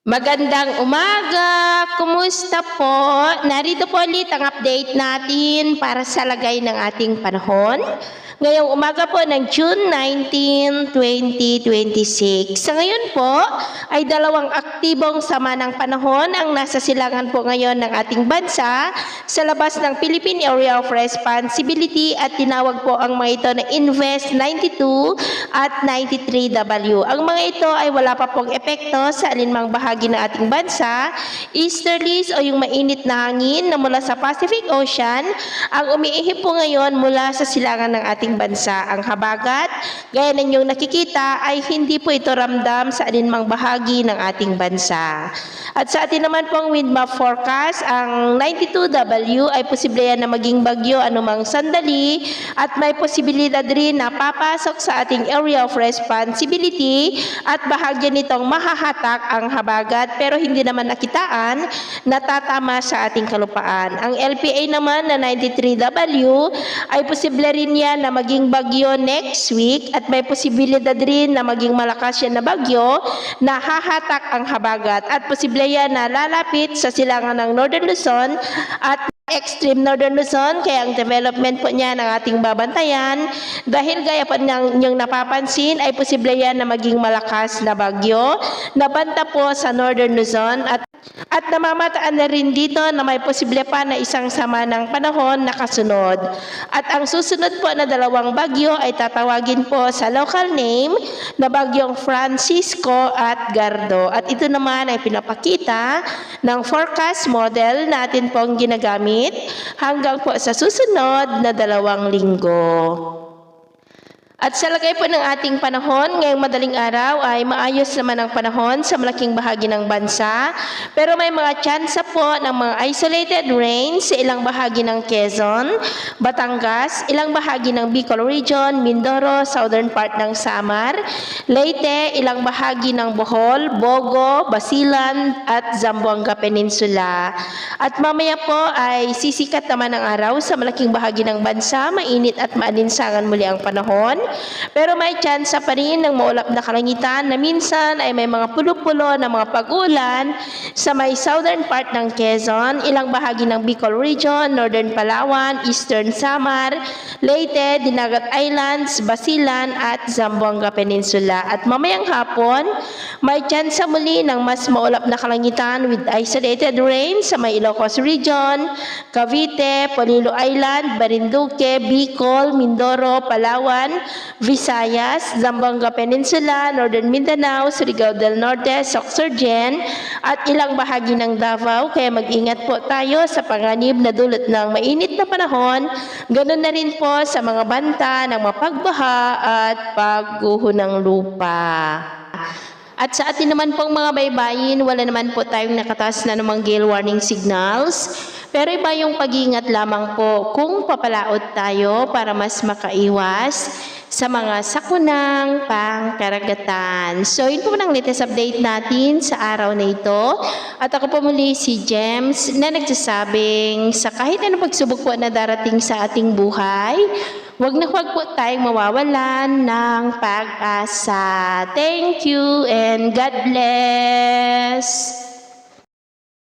Magandang umaga! Kumusta po? Narito po ulit ang update natin para sa lagay ng ating panahon. Ngayong umaga po ng June 19, 2026. Sa ngayon po ay dalawang aktibong sama ng panahon ang nasa silangan po ngayon ng ating bansa sa labas ng Philippine Area of Responsibility at tinawag po ang mga ito na Invest 92 at 93W. Ang mga ito ay wala pa pong epekto sa alinmang bahagi ng ating bansa. Easterlies o yung mainit na hangin na mula sa Pacific Ocean ang umiihip po ngayon mula sa silangan ng ating bansa. Ang habagat, gaya ninyong nakikita, ay hindi po ito ramdam sa alinmang bahagi ng ating bansa. At sa atin naman pong wind map forecast, ang 92W ay posible yan na maging bagyo anumang sandali at may posibilidad rin na papasok sa ating area of responsibility at bahagya nitong mahahatak ang habagat pero hindi naman nakitaan na tatama sa ating kalupaan. Ang LPA naman na 93W ay posible rin yan na maging bagyo next week at may posibilidad rin na maging malakas yan na bagyo na hahatak ang habagat at posible yan na lalapit sa silangan ng Northern Luzon at extreme Northern Luzon, kaya ang development po niya ng ating babantayan dahil gaya po niyong napapansin ay posible yan na maging malakas na bagyo na banta po sa Northern Luzon at namamataan na rin dito na may posible pa na isang sama ng panahon na kasunod. At ang susunod po na dalawang bagyo ay tatawagin po sa local name na bagyong Francisco at Gardo. At ito naman ay pinapakita ng forecast model natin pong ginagamit hanggang po sa susunod na 2 linggo. At sa lagay po ng ating panahon, ngayong madaling araw ay maayos naman ang panahon sa malaking bahagi ng bansa. Pero may mga tsansa po ng mga isolated rains sa ilang bahagi ng Quezon, Batangas, ilang bahagi ng Bicol Region, Mindoro, southern part ng Samar, Leyte, ilang bahagi ng Bohol, Bogo, Basilan at Zamboanga Peninsula. At mamaya po ay sisikat naman ang araw sa malaking bahagi ng bansa, mainit at maalinsangan muli ang panahon. Pero may tsansa pa rin ng maulap na kalangitan na minsan ay may mga pulo-pulo na mga pag-ulan sa may southern part ng Quezon, ilang bahagi ng Bicol Region, northern Palawan, eastern Samar, Leyte, Dinagat Islands, Basilan at Zamboanga Peninsula. At mamayang hapon, may tsansa muli ng mas maulap na kalangitan with isolated rain sa may Ilocos Region, Cavite, Polillo Island, Marinduque, Bicol, Mindoro, Palawan, Visayas, Zamboanga Peninsula, Northern Mindanao, Surigao del Norte, Sorsogon at ilang bahagi ng Davao. Kaya mag-ingat po tayo sa panganib na dulot ng mainit na panahon. Ganun na rin po sa mga banta ng mapagbaha at pagguho ng lupa. At sa atin naman pong mga baybayin, wala naman po tayong nakataas na namang gale warning signals. Pero iba yung pag-iingat lamang po kung papalaot tayo para mas makaiwas sa mga sakunang pangkaragatan. So, yun po ang latest update natin sa araw na ito. At ako po muli si James na nagsasabing sa kahit anong pagsubok po na darating sa ating buhay, huwag na huwag po tayong mawawalan ng pag-asa. Thank you and God bless!